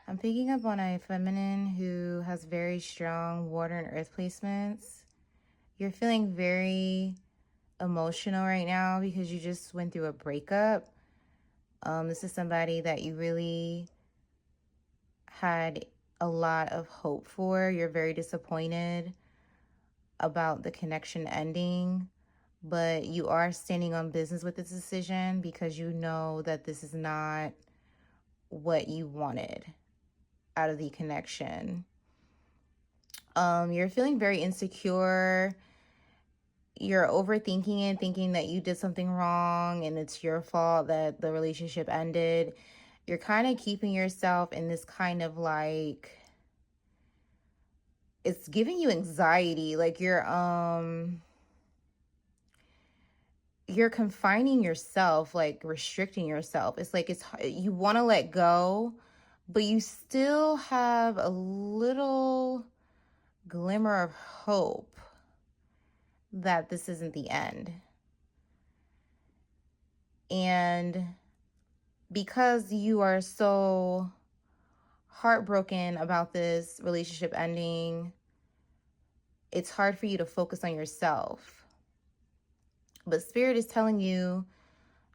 I'm picking up on a feminine who has very strong water and earth placements. You're feeling very emotional right now because you just went through a breakup. This is somebody that you really had a lot of hope for. You're very disappointed about the connection ending, but you are standing on business with this decision because you know that this is not what you wanted out of the connection. You're feeling very insecure. You're overthinking it, thinking that you did something wrong and it's your fault that the relationship ended. You're kind of keeping yourself in this kind of like, it's giving you anxiety. Like you're confining yourself, like restricting yourself. It's like you want to let go, but you still have a little glimmer of hope that this isn't the end. And because you are so heartbroken about this relationship ending, it's hard for you to focus on yourself. But Spirit is telling you,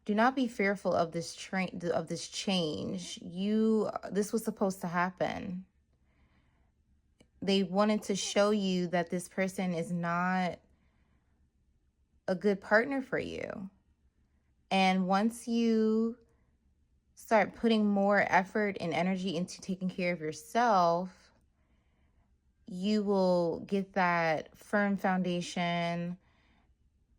do not be fearful of this change. This was supposed to happen. They wanted to show you that this person is not a good partner for you. And once you start putting more effort and energy into taking care of yourself, you will get that firm foundation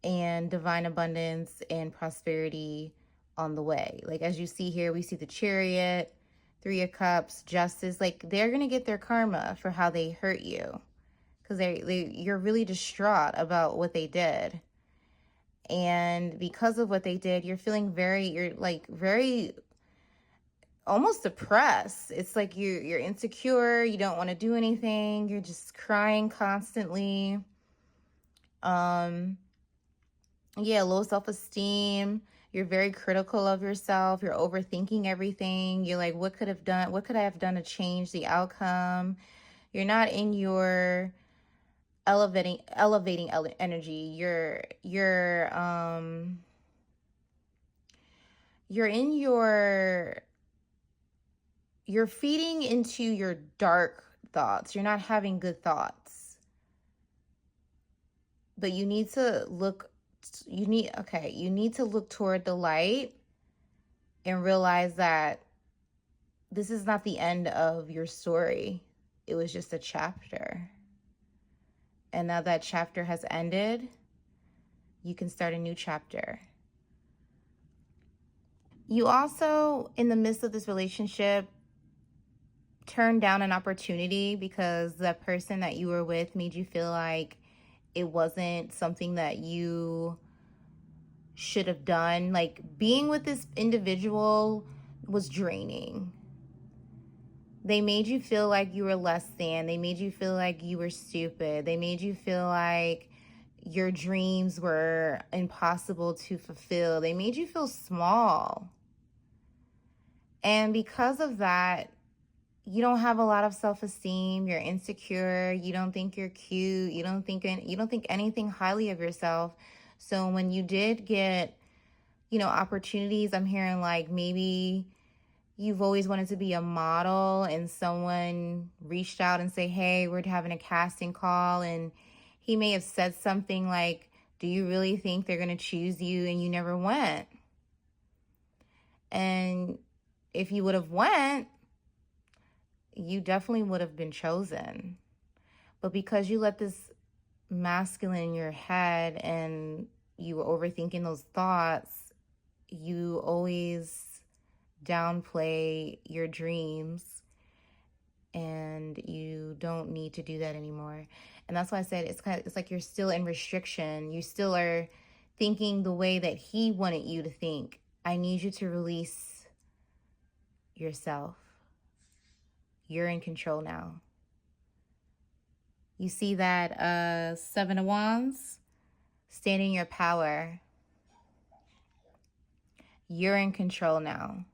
and divine abundance and prosperity on the way. Like as you see here, we see the Chariot, Three of Cups, Justice. Like they're going to get their karma for how they hurt you because you're really distraught about what they did. And because of what they did, you're feeling very almost depressed. It's like you're insecure, you don't want to do anything, you're just crying constantly. Low self-esteem. You're very critical of yourself. You're overthinking everything. You're like, what could I have done to change the outcome? You're not in your elevating energy. You're feeding into your dark thoughts. You're not having good thoughts. But you need to look toward the light and realize that this is not the end of your story. It was just a chapter. And now that chapter has ended, you can start a new chapter. You also, in the midst of this relationship, turned down an opportunity because the person that you were with made you feel like it wasn't something that you should have done. Like being with this individual was draining. They made you feel like you were less than. They made you feel like you were stupid. They made you feel like your dreams were impossible to fulfill. They made you feel small. And because of that, you don't have a lot of self-esteem. You're insecure. You don't think you're cute. You don't think anything highly of yourself. So when you did get, opportunities, I'm hearing like maybe you've always wanted to be a model and someone reached out and say, hey, we're having a casting call. And he may have said something like, do you really think they're going to choose you? And you never went. And if you would have went, you definitely would have been chosen. But because you let this masculine in your head and you were overthinking those thoughts, you always downplay your dreams, and you don't need to do that anymore. And that's why I said it's like you're still in restriction. You still are thinking the way that he wanted you to think. I need you to release yourself. You're in control now. You see that 7 of Wands? Stand in your power. You're in control now.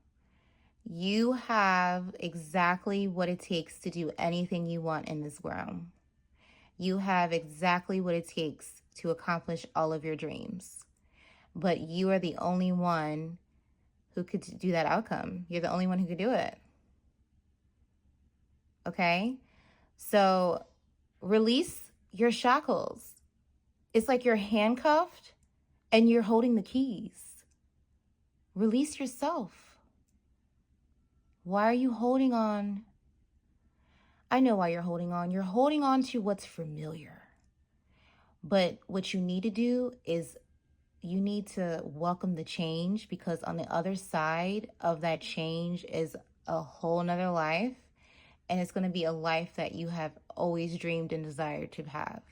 You have exactly what it takes to do anything you want in this world. You have exactly what it takes to accomplish all of your dreams. But you are the only one who could do that outcome. You're the only one who could do it. Okay? So release your shackles. It's like you're handcuffed and you're holding the keys. Release yourself. Why are you holding on? I know why you're holding on. You're holding on to what's familiar. But what you need to do is you need to welcome the change, because on the other side of that change is a whole nother life. And it's going to be a life that you have always dreamed and desired to have.